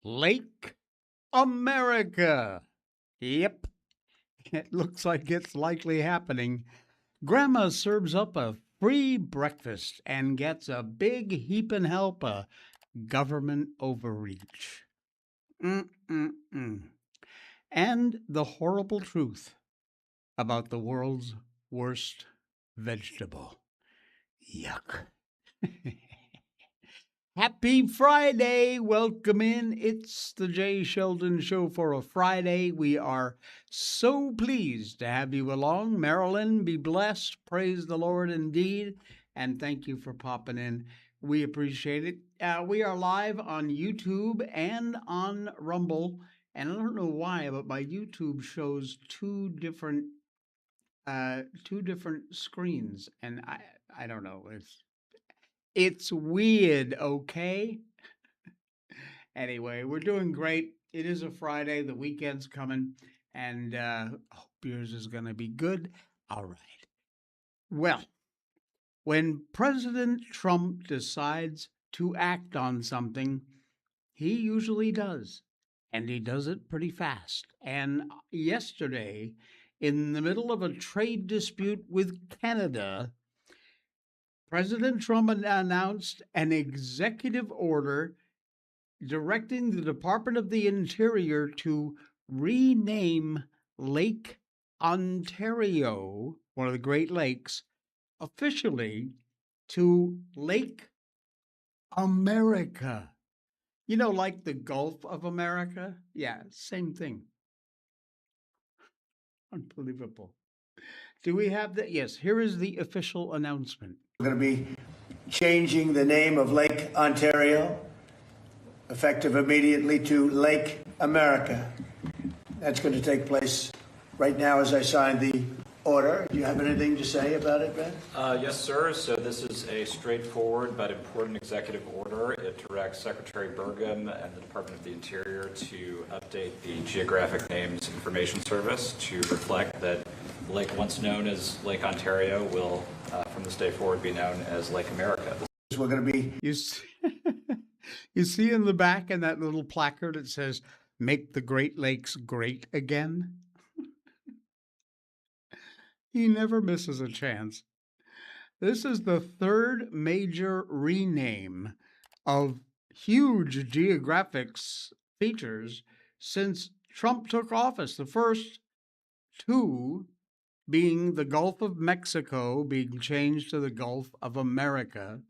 Lake America. Yep, it looks like it's likely happening. Grandma serves up a free breakfast and gets a big heaping help of government overreach. Mm-mm-mm. And the horrible truth about the world's worst vegetable. Yuck. Happy Friday! Welcome in. It's the Jay Sheldon Show for a Friday. We are so pleased to have you along. Marilyn, be blessed. Praise the Lord indeed. And thank you for popping in. We appreciate it. We are live on YouTube and on Rumble. And I don't know why, but my YouTube shows two different screens. And I don't know. It's weird, okay? Anyway, we're doing great. It is a Friday. The weekend's coming, and hope yours is going to be good. All right. Well, when President Trump decides to act on something, he usually does, and he does it pretty fast. And yesterday, in the middle of a trade dispute with Canada, President Trump announced an executive order directing the Department of the Interior to rename Lake Ontario, one of the Great Lakes, officially to Lake America. You know, like the Gulf of America? Yeah, same thing. Unbelievable. Do we have that? Yes, here is the official announcement. We're going to be changing the name of Lake Ontario, effective immediately, to Lake America. That's going to take place right now as I sign the order. Do you have anything to say about it, Ben? Yes, sir. So this is a straightforward but important executive order. It directs Secretary Burgum and the Department of the Interior to update the Geographic Names Information Service to reflect that the lake once known as Lake Ontario will, from this day forward, be known as Lake America. We're going to be... You see in the back in that little placard it says, "Make the Great Lakes great again." He never misses a chance. This is the third major rename of huge geographic features since Trump took office. The first two being the Gulf of Mexico being changed to the Gulf of America,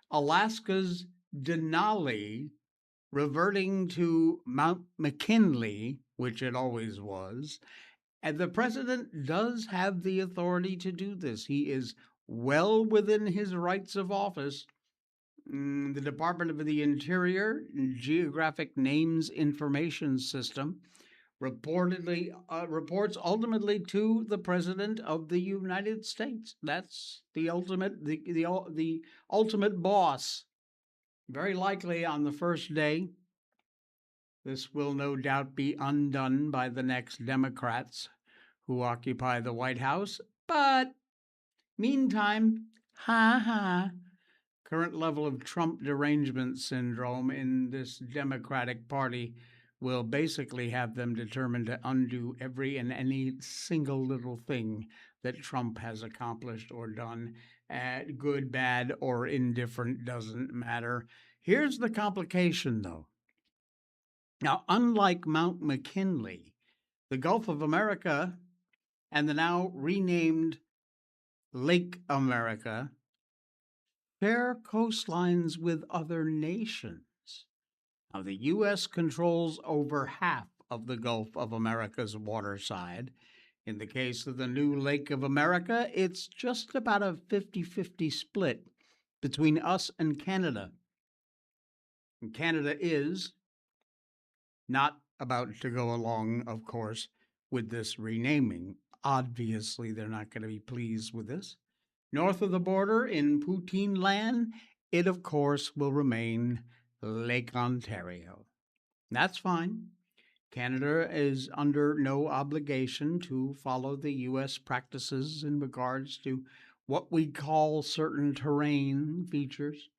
Alaska's Denali reverting to Mount McKinley, which it always was. And the president does have the authority to do this. He is well within his rights of office. The Department of the Interior Geographic Names Information System reports ultimately to the President of the United States. That's the ultimate boss. Very likely on the first day, this will no doubt be undone by the next Democrats who occupy the White House. But meantime, current level of Trump derangement syndrome in this Democratic Party will basically have them determined to undo every and any single little thing that Trump has accomplished or done. Good, bad, or indifferent, doesn't matter. Here's the complication, though. Now, unlike Mount McKinley, the Gulf of America and the now renamed Lake America share coastlines with other nations. Now, the U.S. controls over half of the Gulf of America's water side. In the case of the new Lake of America, it's just about a 50-50 split between us and Canada. And Canada is not about to go along, of course, with this renaming. Obviously, they're not going to be pleased with this. North of the border in Poutine land, it, of course, will remain Lake Ontario. That's fine. Canada is under no obligation to follow the U.S. practices in regards to what we call certain terrain features.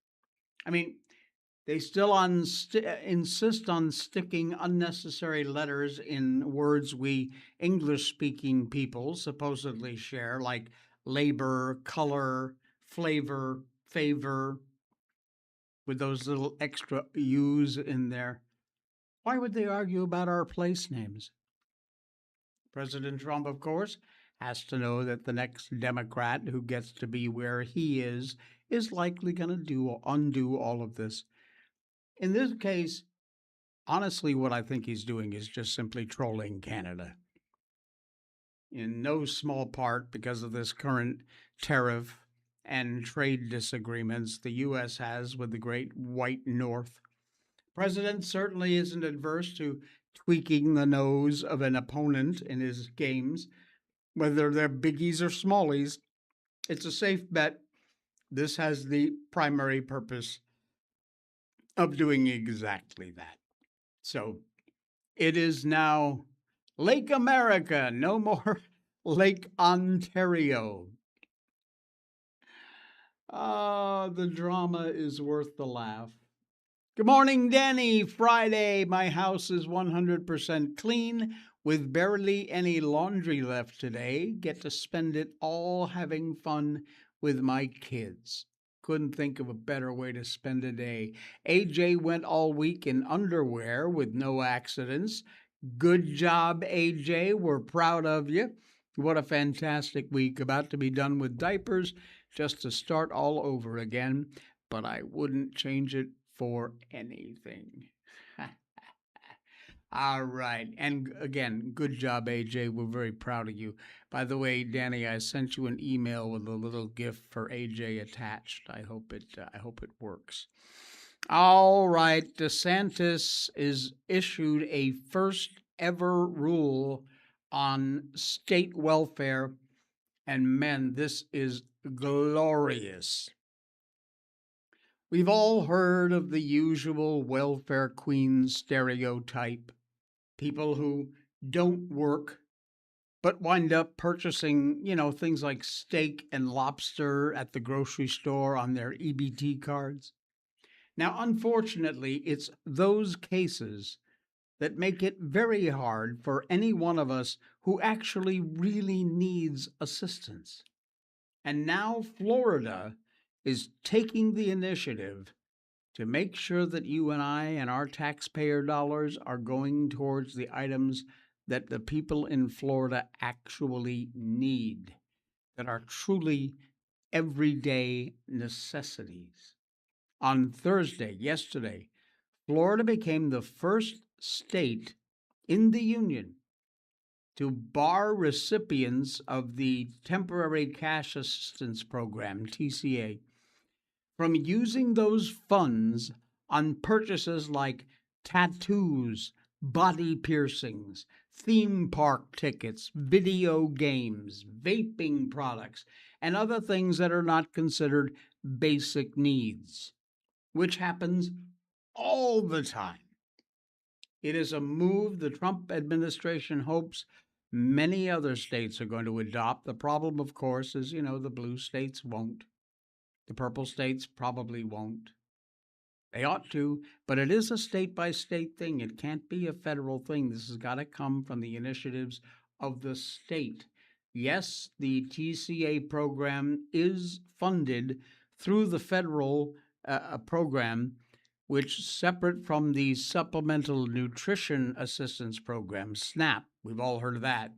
I mean, They still insist on sticking unnecessary letters in words we English speaking people supposedly share, like labor, color, flavor, favor, with those little extra U's in there. Why would they argue about our place names? President Trump, of course, has to know that the next Democrat who gets to be where he is likely going to undo all of this. In this case, honestly, what I think he's doing is just simply trolling Canada. In no small part because of this current tariff and trade disagreements the U.S. has with the great white North. President certainly isn't adverse to tweaking the nose of an opponent in his games, whether they're biggies or smallies. It's a safe bet this has the primary purpose of doing exactly that. So it is now Lake America, no more Lake Ontario. The drama is worth the laugh. Good morning, Danny. Friday. My house is 100% clean with barely any laundry left today. Get to spend it all having fun with my kids. Couldn't think of a better way to spend a day. AJ went all week in underwear with no accidents. Good job, AJ. We're proud of you. What a fantastic week. About to be done with diapers just to start all over again. But I wouldn't change it for anything. All right. And again, good job, AJ. We're very proud of you. By the way, Danny, I sent you an email with a little gift for AJ attached. I hope it works. All right. DeSantis is issued a first ever rule on state welfare. And men, this is glorious. We've all heard of the usual welfare queen stereotype. People who don't work, but wind up purchasing, things like steak and lobster at the grocery store on their EBT cards. Now, unfortunately, it's those cases that make it very hard for any one of us who actually really needs assistance. And now Florida is taking the initiative to make sure that you and I and our taxpayer dollars are going towards the items that the people in Florida actually need, that are truly everyday necessities. On Thursday, yesterday, Florida became the first state in the union to bar recipients of the Temporary Cash Assistance Program, TCA, from using those funds on purchases like tattoos, body piercings, theme park tickets, video games, vaping products, and other things that are not considered basic needs, which happens all the time. It is a move the Trump administration hopes many other states are going to adopt. The problem, of course, is, the blue states won't. The purple states probably won't. They ought to, but it is a state-by-state thing. It can't be a federal thing. This has got to come from the initiatives of the state. Yes, the TCA program is funded through the federal program, which separate from the Supplemental Nutrition Assistance Program, SNAP. We've all heard of that.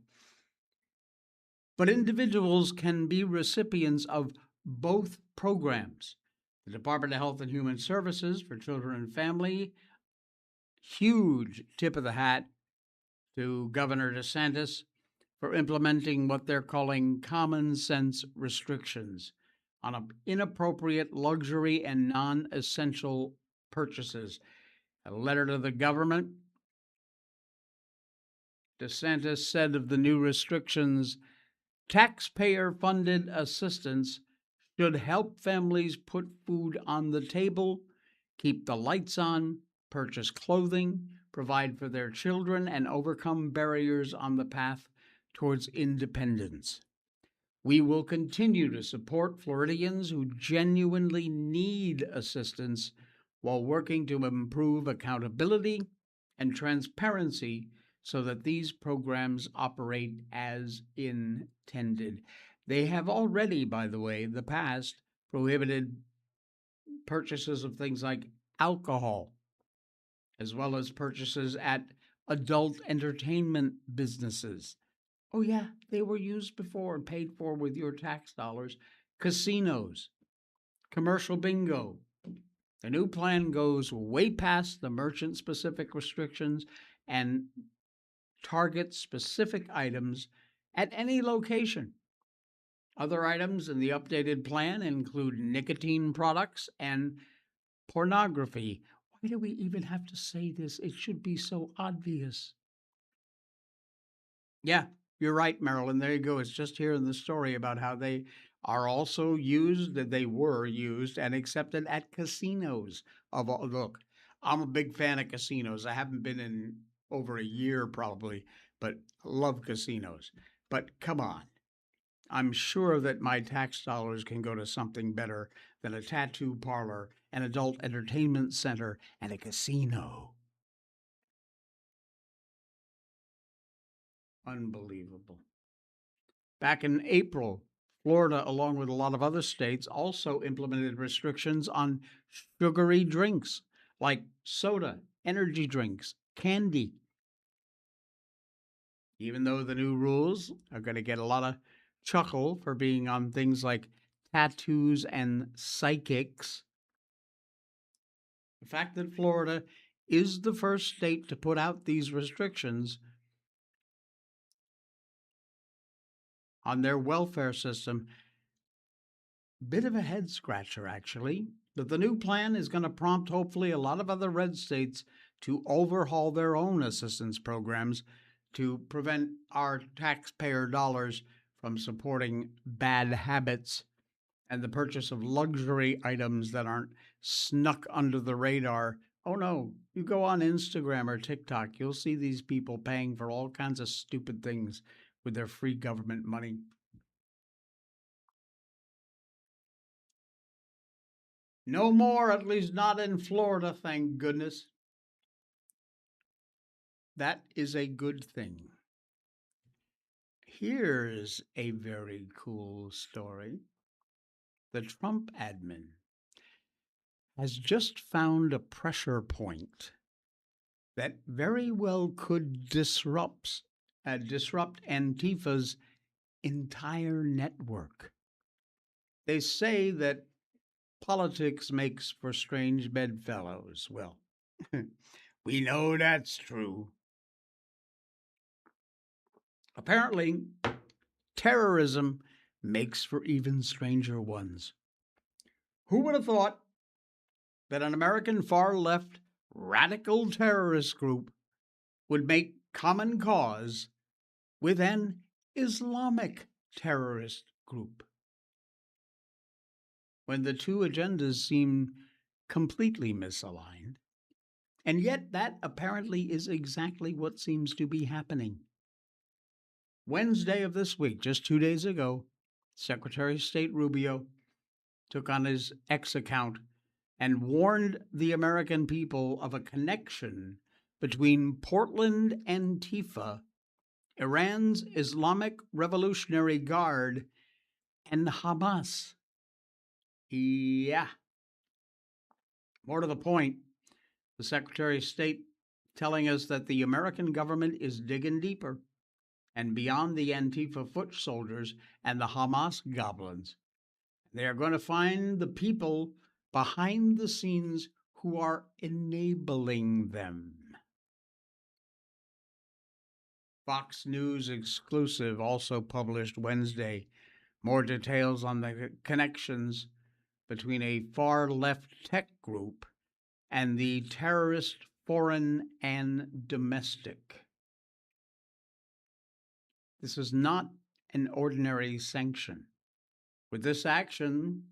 But individuals can be recipients of both programs. The Department of Health and Human Services for Children and Family, huge tip of the hat to Governor DeSantis for implementing what they're calling common sense restrictions on inappropriate luxury and non-essential purchases. A letter to the government. DeSantis said of the new restrictions, taxpayer-funded assistance should help families put food on the table, keep the lights on, purchase clothing, provide for their children, and overcome barriers on the path towards independence. We will continue to support Floridians who genuinely need assistance while working to improve accountability and transparency so that these programs operate as intended. They have already, by the way, in the past, prohibited purchases of things like alcohol, as well as purchases at adult entertainment businesses. Oh, yeah, they were used before and paid for with your tax dollars. Casinos, commercial bingo. The new plan goes way past the merchant specific restrictions and targets specific items at any location. Other items in the updated plan include nicotine products and pornography. Why do we even have to say this? It should be so obvious. Yeah, you're right, Marilyn. There you go. It's just here in the story about how they are also used, that they were used and accepted at casinos. Of all, look, I'm a big fan of casinos. I haven't been in over a year probably, but love casinos. But come on. I'm sure that my tax dollars can go to something better than a tattoo parlor, an adult entertainment center, and a casino. Unbelievable. Back in April, Florida, along with a lot of other states, also implemented restrictions on sugary drinks like soda, energy drinks, candy. Even though the new rules are going to get a lot of chuckle for being on things like tattoos and psychics, the fact that Florida is the first state to put out these restrictions on their welfare system, bit of a head scratcher, actually. But the new plan is going to prompt, hopefully, a lot of other red states to overhaul their own assistance programs to prevent our taxpayer dollars from supporting bad habits and the purchase of luxury items that aren't snuck under the radar. Oh no, you go on Instagram or TikTok, you'll see these people paying for all kinds of stupid things with their free government money. No more, at least not in Florida, thank goodness. That is a good thing. Here's a very cool story. The Trump admin has just found a pressure point that very well could disrupt Antifa's entire network. They say that politics makes for strange bedfellows. Well, we know that's true. Apparently, terrorism makes for even stranger ones. Who would have thought that an American far left radical terrorist group would make common cause with an Islamic terrorist group, when the two agendas seem completely misaligned? And yet, that apparently is exactly what seems to be happening. Wednesday of this week, just 2 days ago, Secretary of State Rubio took on his X account and warned the American people of a connection between Portland Antifa, Iran's Islamic Revolutionary Guard, and Hamas. Yeah. More to the point, the Secretary of State telling us that the American government is digging deeper and beyond the Antifa foot soldiers and the Hamas goblins. They are going to find the people behind the scenes who are enabling them. Fox News exclusive also published Wednesday more details on the connections between a far left tech group and the terrorist foreign and domestic. This is not an ordinary sanction. With this action,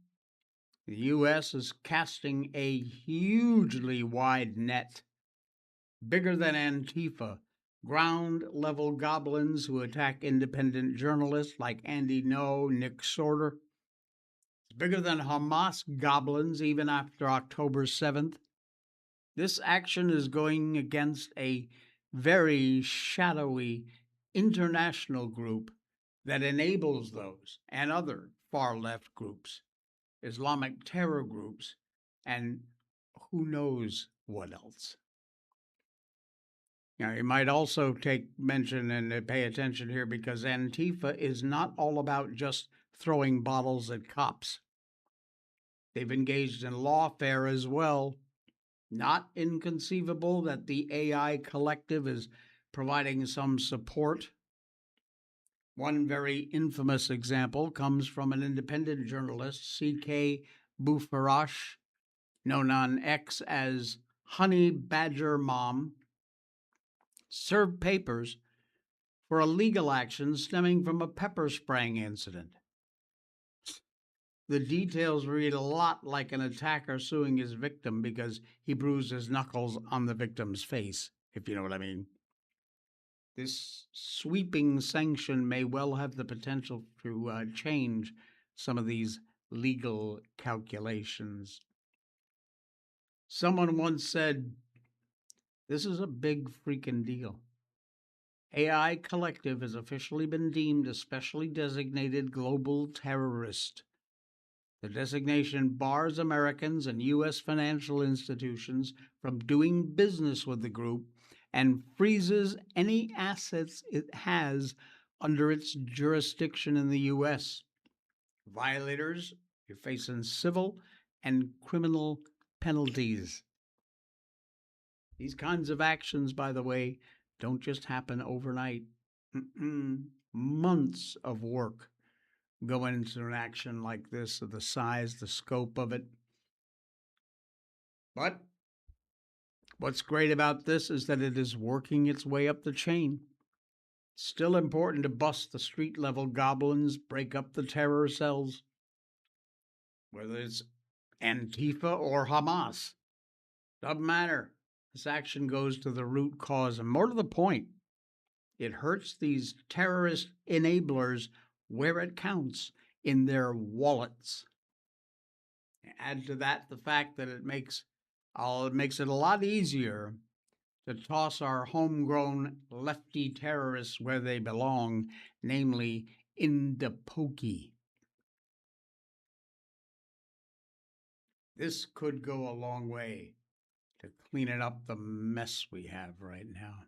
the U.S. is casting a hugely wide net, bigger than Antifa, ground-level goblins who attack independent journalists like Andy Ngo, Nick Sorter. It's bigger than Hamas goblins even after October 7th. This action is going against a very shadowy international group that enables those and other far left groups, Islamic terror groups, and who knows what else. Now, you might also take mention and pay attention here because Antifa is not all about just throwing bottles at cops. They've engaged in lawfare as well. Not inconceivable that the AI collective is providing some support. One very infamous example comes from an independent journalist, C.K. Bufarash, known on X as Honey Badger Mom, served papers for a legal action stemming from a pepper spraying incident. The details read a lot like an attacker suing his victim because he bruised his knuckles on the victim's face, if you know what I mean. This sweeping sanction may well have the potential to change some of these legal calculations. Someone once said, "This is a big freaking deal." AI Collective has officially been deemed a specially designated global terrorist. The designation bars Americans and U.S. financial institutions from doing business with the group and freezes any assets it has under its jurisdiction in the U.S. Violators, you're facing civil and criminal penalties. These kinds of actions, by the way, don't just happen overnight. Months of work go into an action like this, of the size, the scope of it. But what's great about this is that it is working its way up the chain. It's still important to bust the street level goblins, break up the terror cells, whether it's Antifa or Hamas. Doesn't matter. This action goes to the root cause, and more to the point, it hurts these terrorist enablers where it counts, in their wallets. Add to that the fact that it makes it a lot easier to toss our homegrown lefty terrorists where they belong, namely in the pokey. This could go a long way to cleaning up the mess we have right now.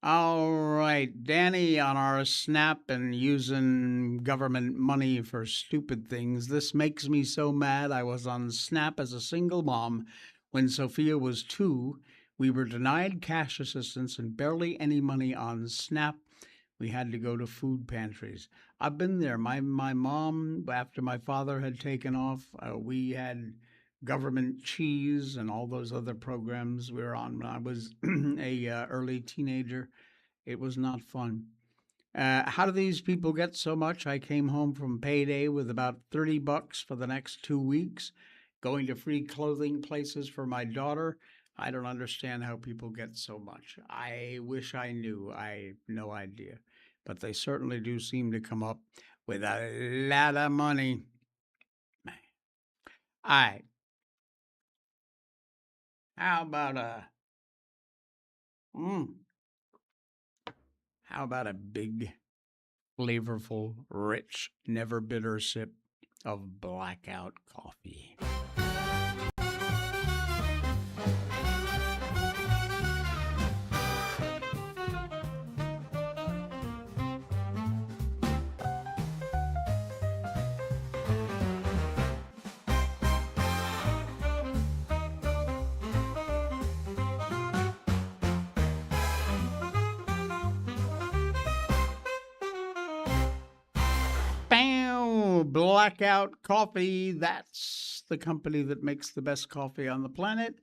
All right, Danny on our Snap and using government money for stupid things. This makes me so mad. I was on Snap as a single mom when Sophia was 2. We were denied cash assistance and barely any money on Snap. We had to go to food pantries. I've been there. My mom, after my father had taken off, we had government cheese and all those other programs we were on when I was a early teenager. It was not fun. How do these people get so much? I came home from payday with about $30 for the next 2 weeks, going to free clothing places for my daughter. I don't understand how people get so much. I wish I knew. I have no idea. But they certainly do seem to come up with a lot of money. All right. How about a big, flavorful, rich, never bitter sip of Blackout coffee? Blackout Coffee. That's the company that makes the best coffee on the planet.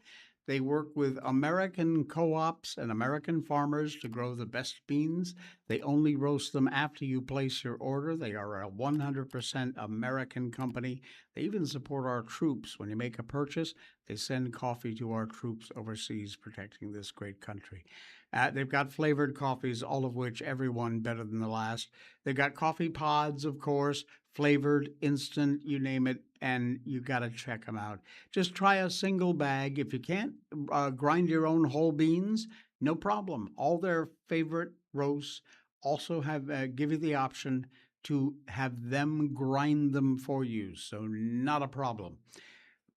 They work with American co-ops and American farmers to grow the best beans. They only roast them after you place your order. They are a 100% American company. They even support our troops. When you make a purchase, they send coffee to our troops overseas protecting this great country. They've got flavored coffees, all of which every one better than the last. They've got coffee pods, of course, flavored, instant, you name it, and you got to check them out. Just try a single bag. If you can't grind your own whole beans, no problem. All their favorite roasts also have give you the option to have them grind them for you. So, not a problem.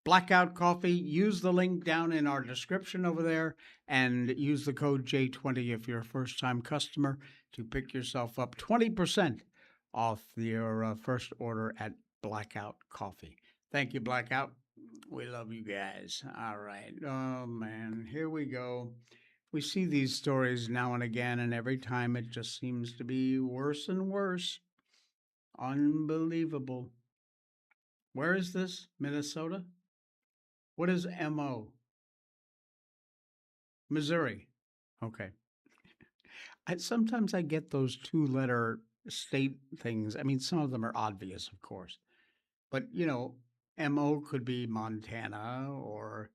Blackout Coffee, use the link down in our description over there and use the code J20 if you're a first time customer to pick yourself up 20% off your first order at Blackout Coffee. Thank you, Blackout. We love you guys. All right. Oh, man. Here we go. We see these stories now and again, and every time it just seems to be worse and worse. Unbelievable. Where is this? Minnesota? What is MO? Missouri. Okay. Sometimes I get those two-letter state things. I mean, some of them are obvious, of course. But, MO could be Montana or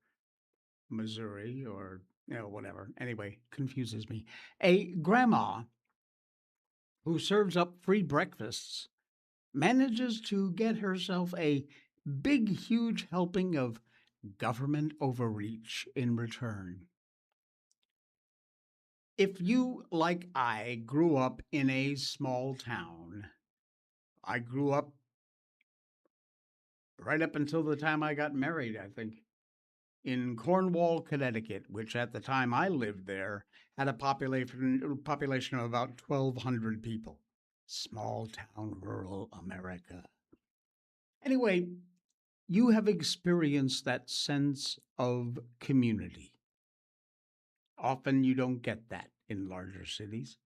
Missouri or, whatever. Anyway, confuses me. A grandma who serves up free breakfasts manages to get herself a big, huge helping of government overreach in return. If you, like I, grew up in a small town, I grew up right up until the time I got married, I think, in Cornwall, Connecticut, which at the time I lived there had a population of about 1,200 people. Small town, rural America. Anyway, you have experienced that sense of community. Often you don't get that in larger cities.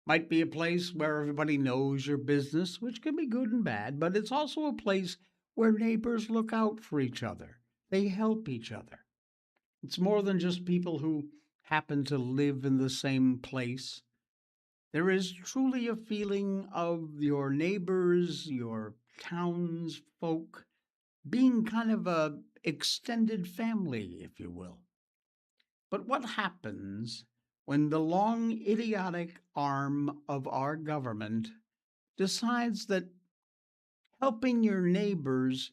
Might be a place where everybody knows your business, which can be good and bad, but it's also a place where neighbors look out for each other. They help each other. It's more than just people who happen to live in the same place. There is truly a feeling of your neighbors, your townsfolk, being kind of a extended family, if you will. But what happens when the long, idiotic arm of our government decides that helping your neighbors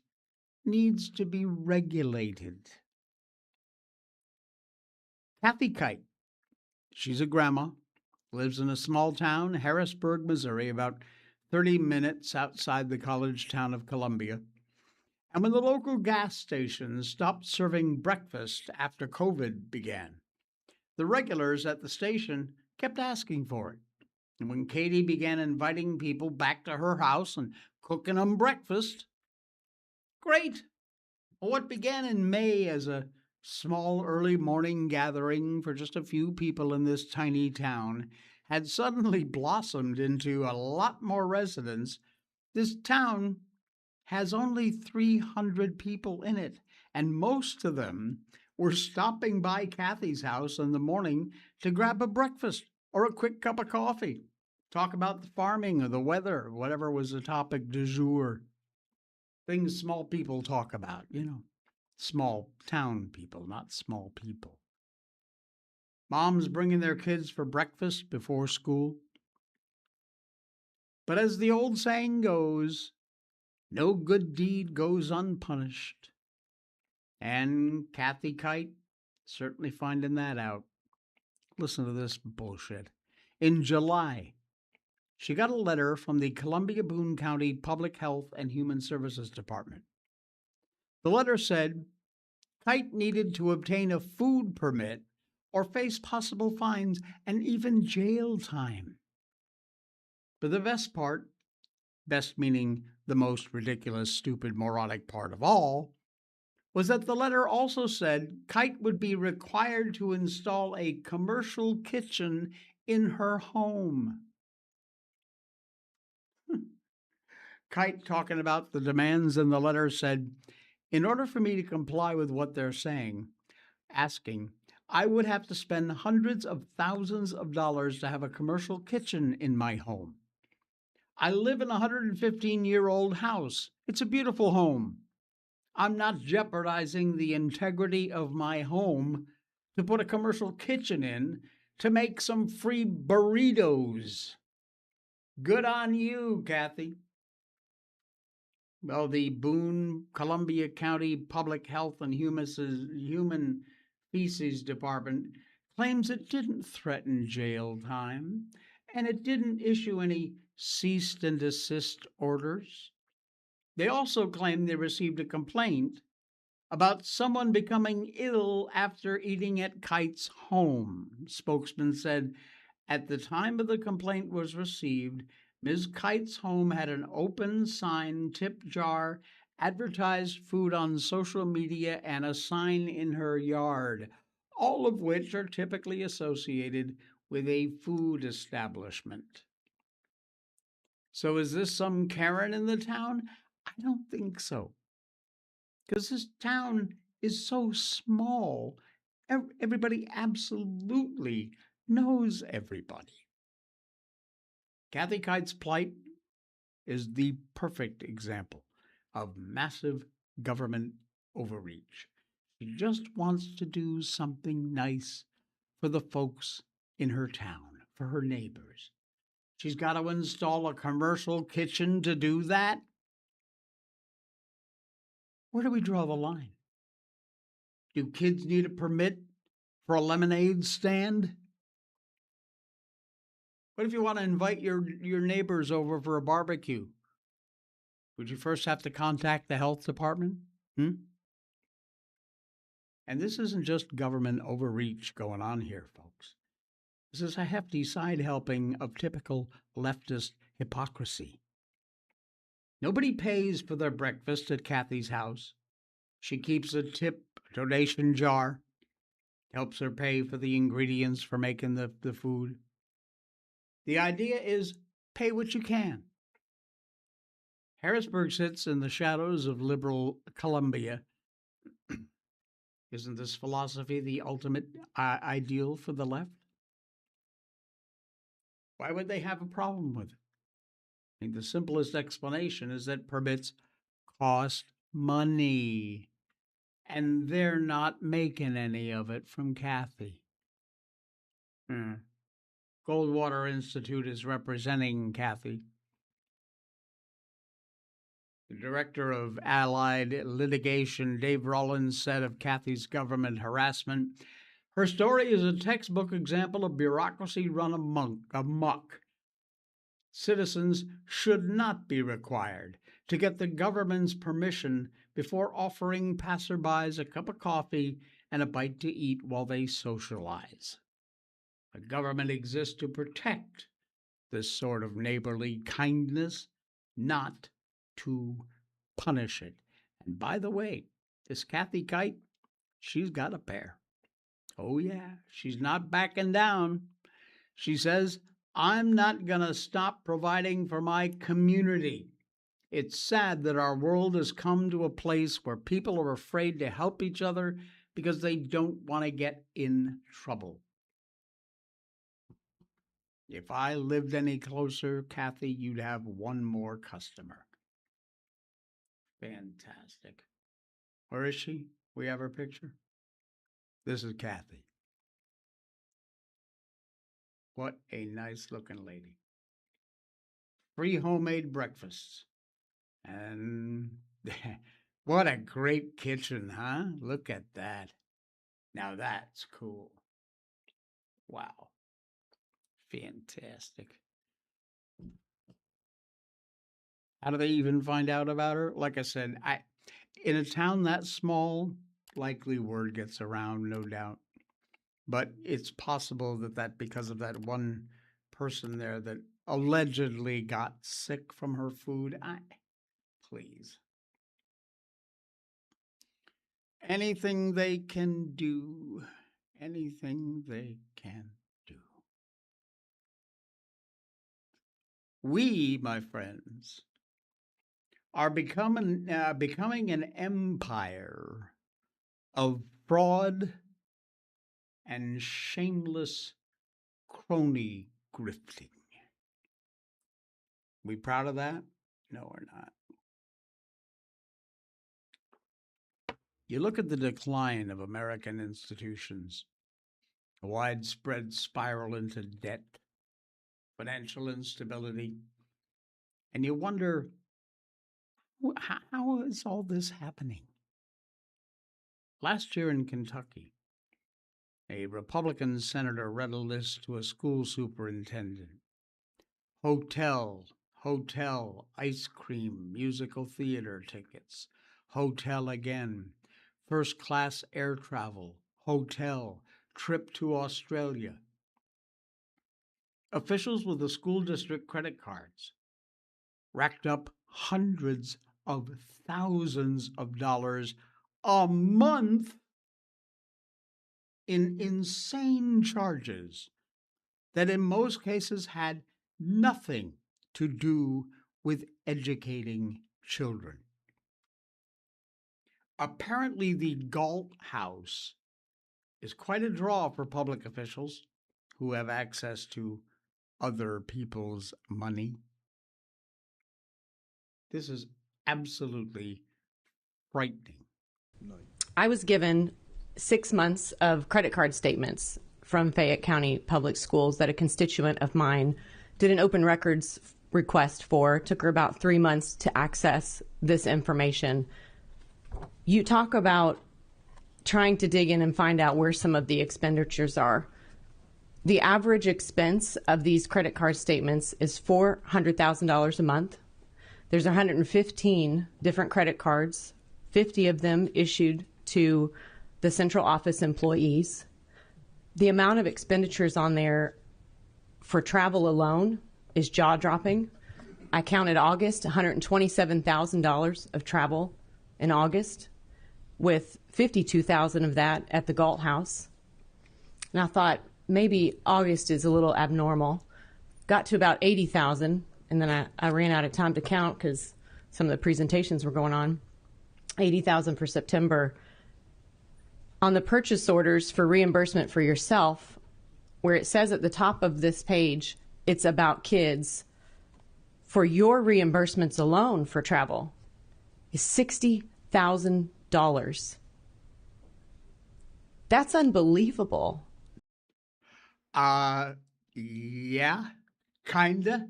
needs to be regulated? Kathy Kite, she's a grandma, lives in a small town, Harrisburg, Missouri, about 30 minutes outside the college town of Columbia. And when the local gas stations stopped serving breakfast after COVID began, the regulars at the station kept asking for it. And when Katie began inviting people back to her house and cooking them breakfast, great. What began in May as a small early morning gathering for just a few people in this tiny town had suddenly blossomed into a lot more residents. This town has only 300 people in it, and most of them were stopping by Kathy's house in the morning to grab a breakfast or a quick cup of coffee, talk about the farming or the weather, whatever was the topic du jour. Things small people talk about, small town people, not small people. Moms bringing their kids for breakfast before school. But as the old saying goes, no good deed goes unpunished. And Kathy Kite certainly finding that out. Listen to this bullshit. In July, she got a letter from the Columbia Boone County Public Health and Human Services Department. The letter said Kite needed to obtain a food permit or face possible fines and even jail time. But the best meaning the most ridiculous, stupid, moronic part of all, was that the letter also said Kite would be required to install a commercial kitchen in her home. Kite, talking about the demands in the letter, said, in order for me to comply with what they're asking, I would have to spend hundreds of thousands of dollars to have a commercial kitchen in my home. I live in a 115-year-old house. It's a beautiful home. I'm not jeopardizing the integrity of my home to put a commercial kitchen in to make some free burritos. Good on you, Kathy. Well, the Boone, Columbia County Public Health and Human Feces Department claims it didn't threaten jail time and it didn't issue any cease and desist orders. They also claim they received a complaint about someone becoming ill after eating at Kite's home. Spokesman said at the time of the complaint was received, Ms. Kite's home had an open sign, tip jar, advertised food on social media, and a sign in her yard, all of which are typically associated with a food establishment. So, is this some Karen in the town? I don't think so, because this town is so small. Everybody absolutely knows everybody. Kathy Kite's plight is the perfect example of massive government overreach. She just wants to do something nice for the folks in her town, for her neighbors. She's got to install a commercial kitchen to do that. Where do we draw the line? Do kids need a permit for a lemonade stand? What if you want to invite your neighbors over for a barbecue? Would you first have to contact the health department? Hmm? And this isn't just government overreach going on here, folks. This is a hefty side helping of typical leftist hypocrisy. Nobody pays for their breakfast at Kathy's house. She keeps a tip donation jar, helps her pay for the ingredients for making the food. The idea is pay what you can. Harrisburg sits in the shadows of liberal Columbia. Isn't this philosophy the ultimate ideal for the left? Why would they have a problem with it? I think the simplest explanation is that permits cost money, and they're not making any of it from Kathy. Goldwater Institute is representing Kathy. The director of Allied Litigation, Dave Rollins, said of Kathy's government harassment, her story is a textbook example of bureaucracy run amok. Citizens should not be required to get the government's permission before offering passerbys a cup of coffee and a bite to eat while they socialize. The government exists to protect this sort of neighborly kindness, not to punish it. And by the way, this Kathy Kite, she's got a pair. Oh, yeah, she's not backing down. She says, I'm not going to stop providing for my community. It's sad that our world has come to a place where people are afraid to help each other because they don't want to get in trouble. If I lived any closer, Kathy, you'd have one more customer. Fantastic. Where is she? We have her picture. This is Kathy. What a nice looking lady. Free homemade breakfasts. And what a great kitchen, huh? Look at that. Now that's cool. Wow. Fantastic. How do they even find out about her? Like I said, in a town that small, likely word gets around, no doubt. But it's possible that because of that one person there that allegedly got sick from her food. Please. Anything they can do. Anything they can do. We, my friends, are becoming an empire of fraud and shameless crony grifting. We proud of that? No, we're not. You look at the decline of American institutions, a widespread spiral into debt, financial instability, and you wonder, How is all this happening? Last year in Kentucky, a Republican senator read a list to a school superintendent. Hotel, hotel, ice cream, musical theater tickets, hotel again, first class air travel, hotel, trip to Australia. Officials with the school district credit cards racked up hundreds of thousands of dollars a month in insane charges that in most cases had nothing to do with educating children. Apparently, the Galt House is quite a draw for public officials who have access to other people's money. This is absolutely frightening. I was given 6 months of credit card statements from Fayette County Public Schools that a constituent of mine did an open records request for. Took her about 3 months to access this information. You talk about trying to dig in and find out where some of the expenditures are. The average expense of these credit card statements is $400,000 a month. There's 115 different credit cards, 50 of them issued to the central office employees. The amount of expenditures on there for travel alone is jaw-dropping. I counted August, $127,000 of travel in August, with $52,000 of that at the Galt House. And I thought maybe August is a little abnormal. Got to about $80,000, and then I ran out of time to count because some of the presentations were going on. $80,000 for September. On the purchase orders for reimbursement for yourself, where it says at the top of this page, it's about kids, for your reimbursements alone for travel is $60,000. That's unbelievable. Yeah, kinda.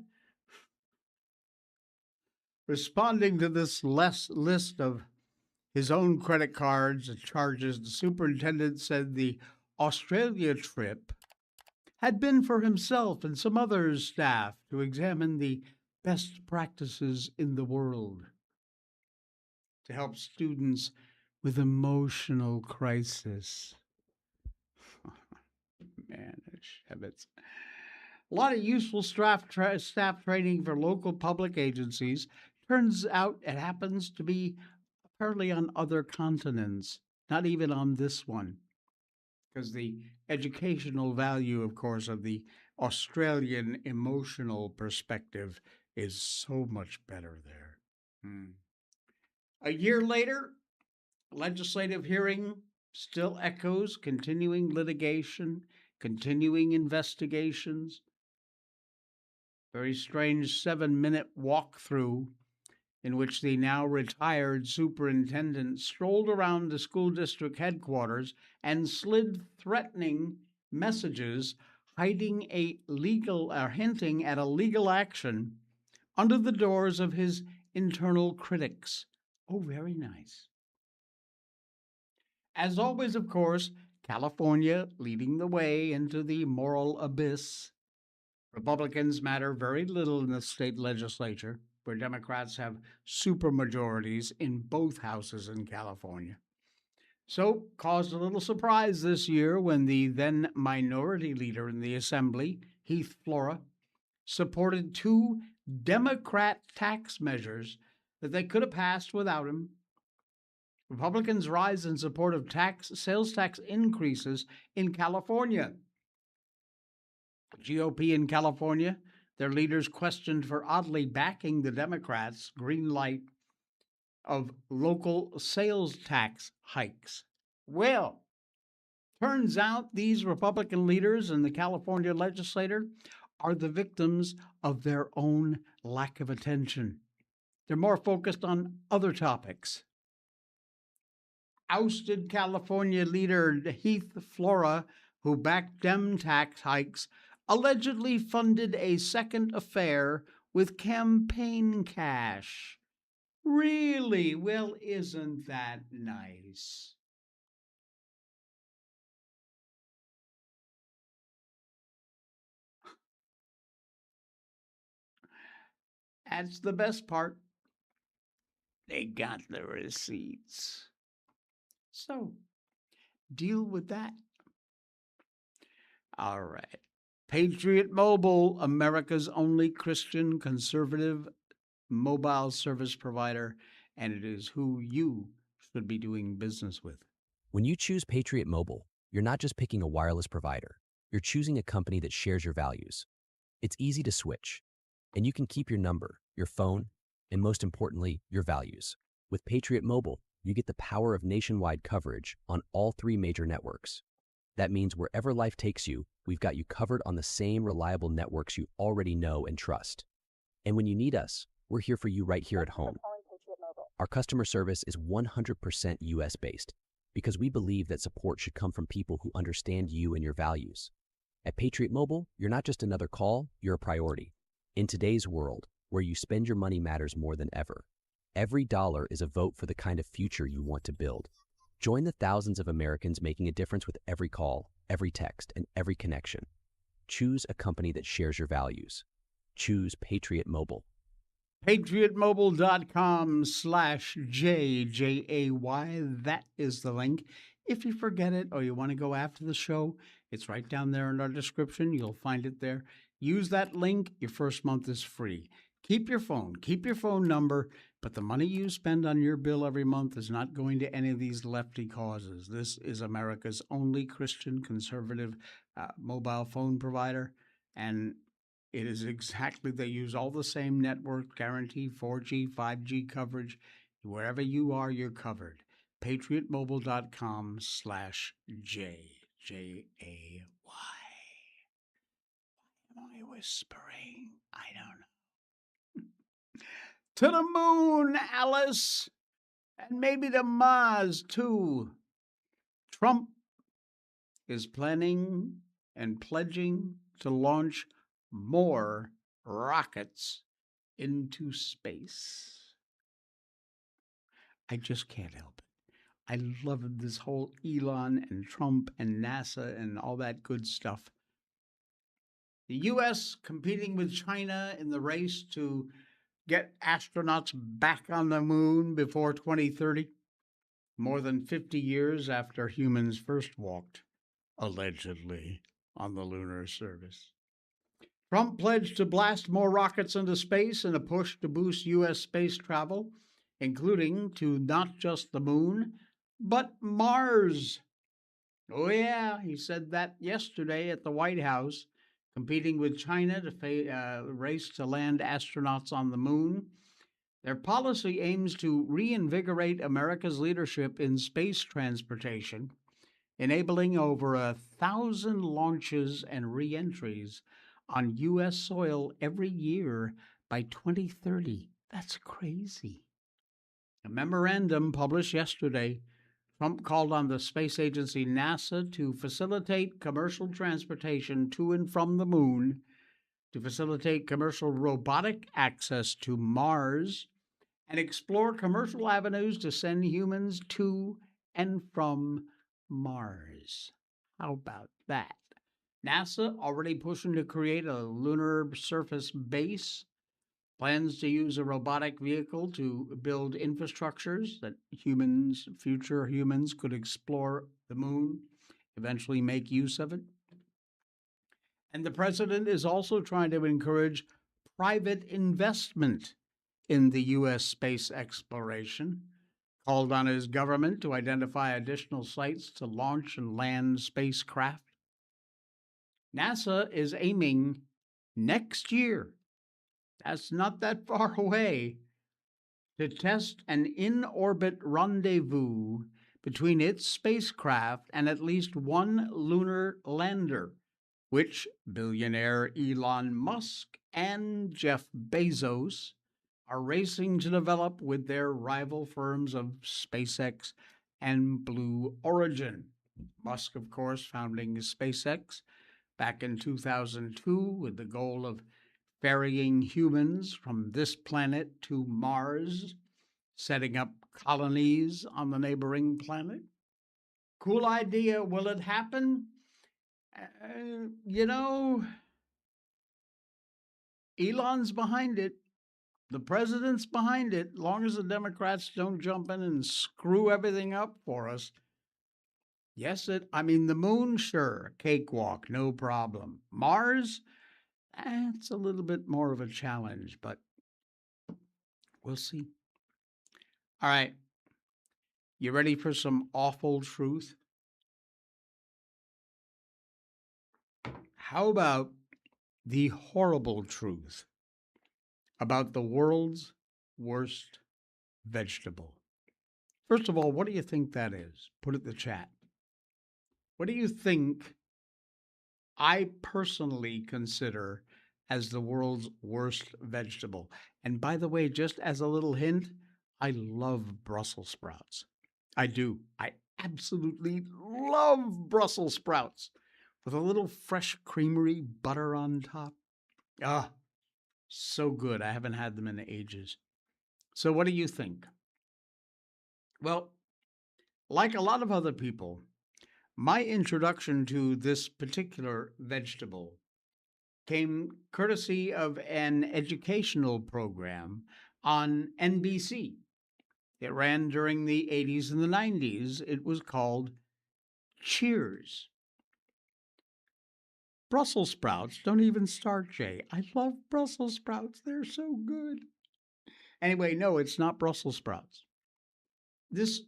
Responding to this list of his own credit cards and charges, the superintendent said the Australia trip had been for himself and some other staff to examine the best practices in the world to help students with emotional crisis. Man, habits. A lot of useful staff training for local public agencies. Turns out it happens to be apparently on other continents, not even on this one, because the educational value, of course, of the Australian emotional perspective is so much better there. A year later, legislative hearing still echoes continuing litigation, continuing investigations. Very strange 7-minute walkthrough in which the now retired superintendent strolled around the school district headquarters and slid threatening messages hinting at a legal action under the doors of his internal critics. Oh, very nice. As always, of course, California leading the way into the moral abyss. Republicans matter very little in the state legislature, where Democrats have supermajorities in both houses in California. So, caused a little surprise this year when the then minority leader in the assembly, Heath Flora, supported 2 Democrat tax measures that they could have passed without him. Republicans rise in support of sales tax increases in California. GOP in California, their leaders questioned for oddly backing the Democrats' green light of local sales tax hikes. Well, turns out these Republican leaders in the California legislature are the victims of their own lack of attention. They're more focused on other topics. Ousted California leader Heath Flora, who backed Dem tax hikes, allegedly funded a second affair with campaign cash. Really? Well, isn't that nice? That's the best part. They got the receipts. So deal with that. All right. Patriot Mobile, America's only Christian conservative mobile service provider, and it is who you should be doing business with. When you choose Patriot Mobile, you're not just picking a wireless provider. You're choosing a company that shares your values. It's easy to switch, and you can keep your number, your phone, and most importantly, your values. With Patriot Mobile, you get the power of nationwide coverage on all 3 major networks. That means wherever life takes you, we've got you covered on the same reliable networks you already know and trust. And when you need us, we're here for you right here at home. Our customer service is 100% US based because we believe that support should come from people who understand you and your values. At Patriot Mobile, you're not just another call, you're a priority. In today's world, where you spend your money matters more than ever, every dollar is a vote for the kind of future you want to build. Join the thousands of Americans making a difference with every call, every text, and every connection. Choose a company that shares your values. Choose Patriot Mobile. PatriotMobile.com/JJAY. That is the link. If you forget it or you want to go after the show, it's right down there in our description. You'll find it there. Use that link. Your first month is free. Keep your phone number, but the money you spend on your bill every month is not going to any of these lefty causes. This is America's only Christian conservative mobile phone provider, and it is exactly, they use all the same network guarantee, 4G, 5G coverage. Wherever you are, you're covered. PatriotMobile.com/JJAY. Am I whispering? I don't know. To the moon, Alice, and maybe to Mars, too. Trump is planning and pledging to launch more rockets into space. I just can't help it. I love this whole Elon and Trump and NASA and all that good stuff. The U.S. competing with China in the race to get astronauts back on the moon before 2030, more than 50 years after humans first walked, allegedly, on the lunar surface. Trump pledged to blast more rockets into space in a push to boost U.S. space travel, including to not just the moon, but Mars. Oh, yeah, he said that yesterday at the White House, competing with China to race to land astronauts on the moon. Their policy aims to reinvigorate America's leadership in space transportation, enabling over 1,000 launches and re-entries on U.S. soil every year by 2030. That's crazy. A memorandum published yesterday, Trump called on the space agency NASA to facilitate commercial transportation to and from the moon, to facilitate commercial robotic access to Mars, and explore commercial avenues to send humans to and from Mars. How about that? NASA already pushing to create a lunar surface base, plans to use a robotic vehicle to build infrastructures that future humans could explore the moon, eventually make use of it. And the president is also trying to encourage private investment in the U.S. space exploration, called on his government to identify additional sites to launch and land spacecraft. NASA is aiming next year, that's not that far away, to test an in-orbit rendezvous between its spacecraft and at least one lunar lander, which billionaire Elon Musk and Jeff Bezos are racing to develop with their rival firms of SpaceX and Blue Origin. Musk, of course, founding SpaceX back in 2002 with the goal of ferrying humans from this planet to Mars. setting up colonies on the neighboring planet. Cool idea. Will it happen? You know, Elon's behind it. The president's behind it. Long as the Democrats don't jump in and screw everything up for us. Yes, I mean, the moon, sure, cakewalk, no problem. Mars, it's a little bit more of a challenge, but we'll see. All right, you ready for some awful truth? How about the horrible truth about the world's worst vegetable? First of all, what do you think that is? Put it in the chat. What do you think I personally consider as the world's worst vegetable? And by the way, just as a little hint, I love Brussels sprouts. I do. I absolutely love Brussels sprouts with a little fresh creamery butter on top. Ah, so good. I haven't had them in ages. So, what do you think? Well, like a lot of other people, my introduction to this particular vegetable came courtesy of an educational program on NBC. It ran during the 80s and the 90s. It was called Cheers. Brussels sprouts don't even start, Jay. I love Brussels sprouts. They're so good. Anyway, no, it's not Brussels sprouts. This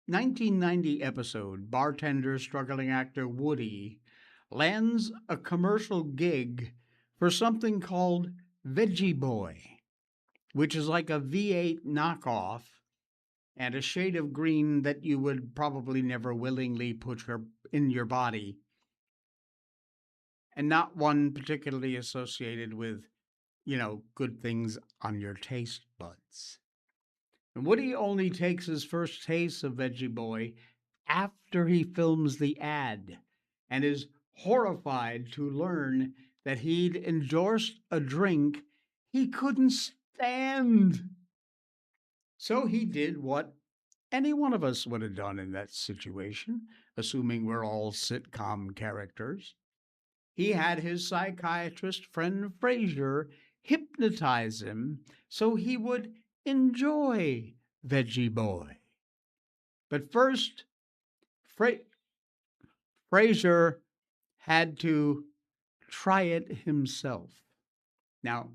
1990 episode, bartender struggling actor Woody lands a commercial gig for something called Veggie Boy, which is like a V8 knockoff and a shade of green that you would probably never willingly put in your body, and not one particularly associated with, good things on your taste buds. And Woody only takes his first taste of Veggie Boy after he films the ad and is horrified to learn that he'd endorsed a drink he couldn't stand. So he did what any one of us would have done in that situation, assuming we're all sitcom characters. He had his psychiatrist friend Fraser hypnotize him so he would enjoy Veggie Boy. But first, Fraser had to try it himself. Now,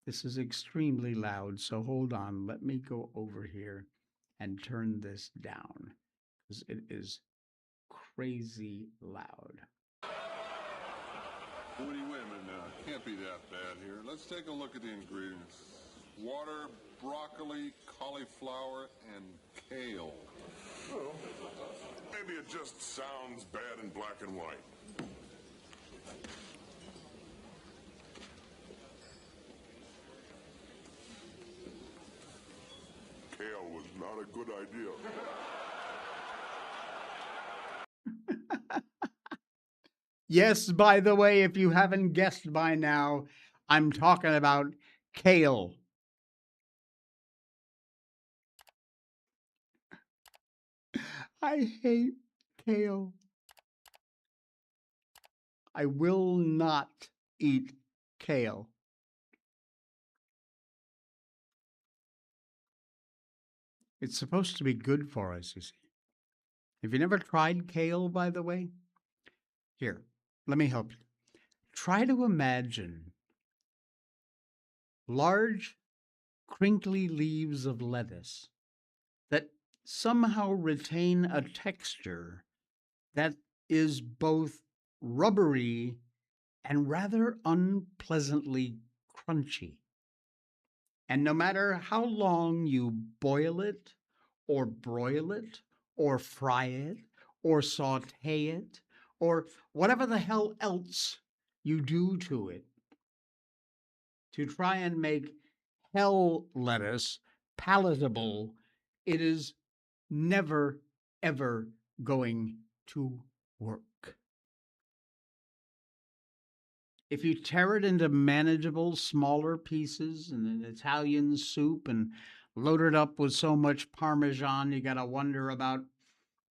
this is extremely loud, so hold on. Let me go over here and turn this down because it is crazy loud. Wait a minute now. Can't be that bad here. Let's take a look at the ingredients. Water, broccoli, cauliflower, and kale. Well, maybe it just sounds bad in black and white. Kale was not a good idea. Yes, by the way, if you haven't guessed by now, I'm talking about kale. I hate kale. I will not eat kale. It's supposed to be good for us, you see. Have you never tried kale, by the way? Here, let me help you. Try to imagine large, crinkly leaves of lettuce that somehow retain a texture that is both rubbery and rather unpleasantly crunchy. And no matter how long you boil it, or broil it, or fry it, or saute it, or whatever the hell else you do to it, to try and make hell lettuce palatable, it is never, ever going to work. If you tear it into manageable, smaller pieces in an Italian soup and loaded up with so much Parmesan, you got to wonder about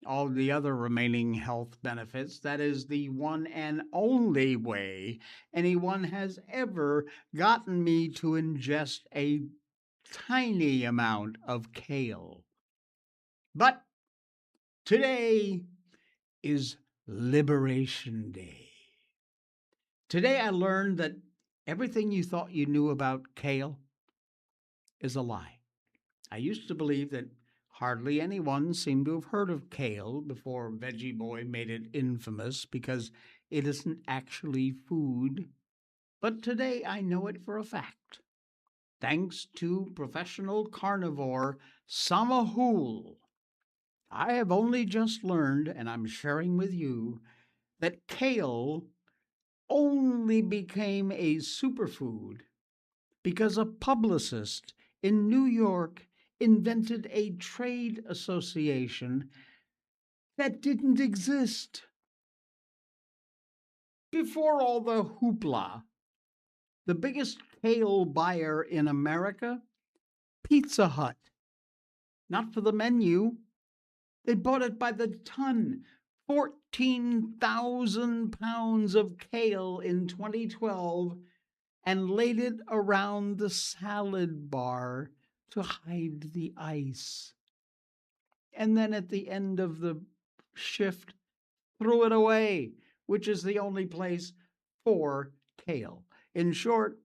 all the other remaining health benefits. That is the one and only way anyone has ever gotten me to ingest a tiny amount of kale. But today is Liberation Day. Today I learned that everything you thought you knew about kale is a lie. I used to believe that hardly anyone seemed to have heard of kale before Veggie Boy made it infamous because it isn't actually food. But today I know it for a fact. Thanks to professional carnivore Samahul, I have only just learned, and I'm sharing with you, that kale only became a superfood because a publicist in New York invented a trade association that didn't exist. Before all the hoopla, the biggest kale buyer in America, Pizza Hut. Not for the menu. They bought it by the ton. 14,000 pounds of kale in 2012 and laid it around the salad bar to hide the ice. And then at the end of the shift, threw it away, which is the only place for kale. In short,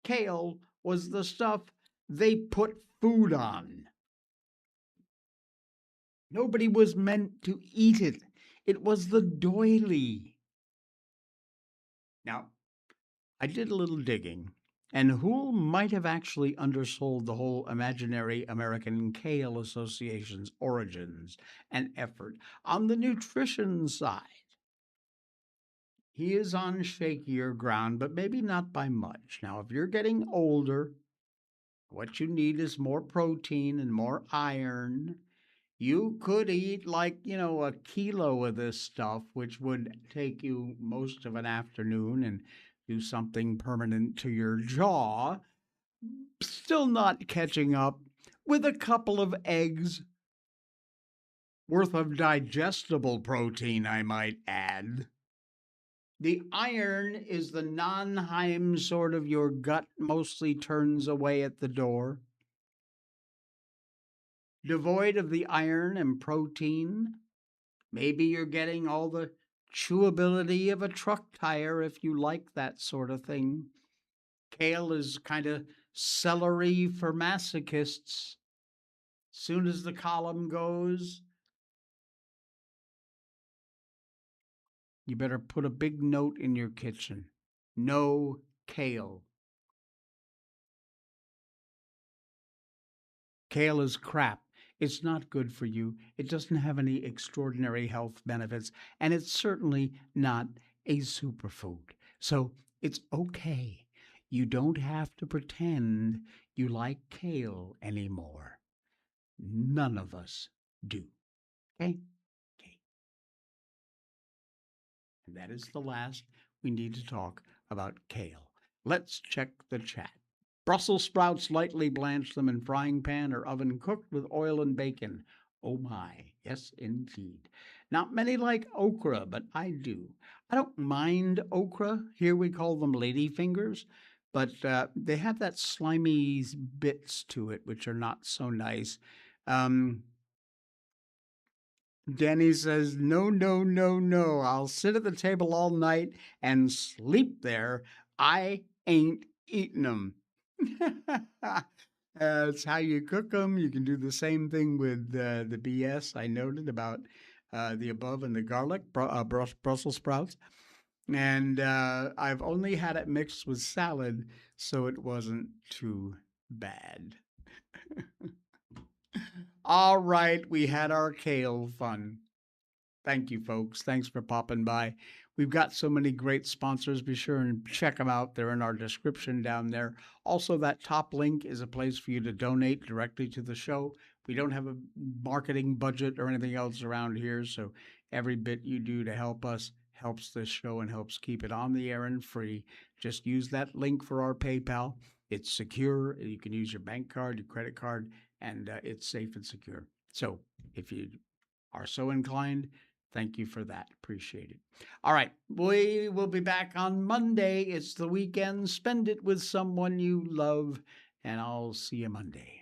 kale was the stuff they put food on. Nobody was meant to eat it. It was the doily. Now, I did a little digging, and Hoole might have actually undersold the whole imaginary American Kale Association's origins and effort on the nutrition side. He is on shakier ground, but maybe not by much. Now, if you're getting older, what you need is more protein and more iron. You could eat a kilo of this stuff, which would take you most of an afternoon and do something permanent to your jaw. Still not catching up with a couple of eggs worth of digestible protein, I might add. The iron is the non-Heim sort of your gut mostly turns away at the door. Devoid of the iron and protein, maybe you're getting all the chewability of a truck tire if you like that sort of thing. Kale is kind of celery for masochists. Soon as the column goes, you better put a big note in your kitchen. No kale. Kale is crap. It's not good for you. It doesn't have any extraordinary health benefits, and it's certainly not a superfood. So it's okay. You don't have to pretend you like kale anymore. None of us do. Okay? Okay. And that is the last we need to talk about kale. Let's check the chat. Brussels sprouts, lightly blanch them in frying pan or oven cooked with oil and bacon. Oh my, yes indeed. Not many like okra, but I do. I don't mind okra. Here we call them lady fingers, but they have that slimy bits to it, which are not so nice. Danny says, no, no, no, no. I'll sit at the table all night and sleep there. I ain't eating them. It's how you cook them. You can do the same thing with the BS I noted about the above and the garlic, Brussels sprouts. And I've only had it mixed with salad, so it wasn't too bad. All right, we had our kale fun. Thank you, folks. Thanks for popping by. We've got so many great sponsors. Be sure and check them out. They're in our description down there. Also, that top link is a place for you to donate directly to the show. We don't have a marketing budget or anything else around here, so every bit you do to help us helps this show and helps keep it on the air and free. Just use that link for our PayPal. It's secure. You can use your bank card, your credit card, and it's safe and secure. So if you are so inclined, thank you for that. Appreciate it. All right. We will be back on Monday. It's the weekend. Spend it with someone you love, and I'll see you Monday.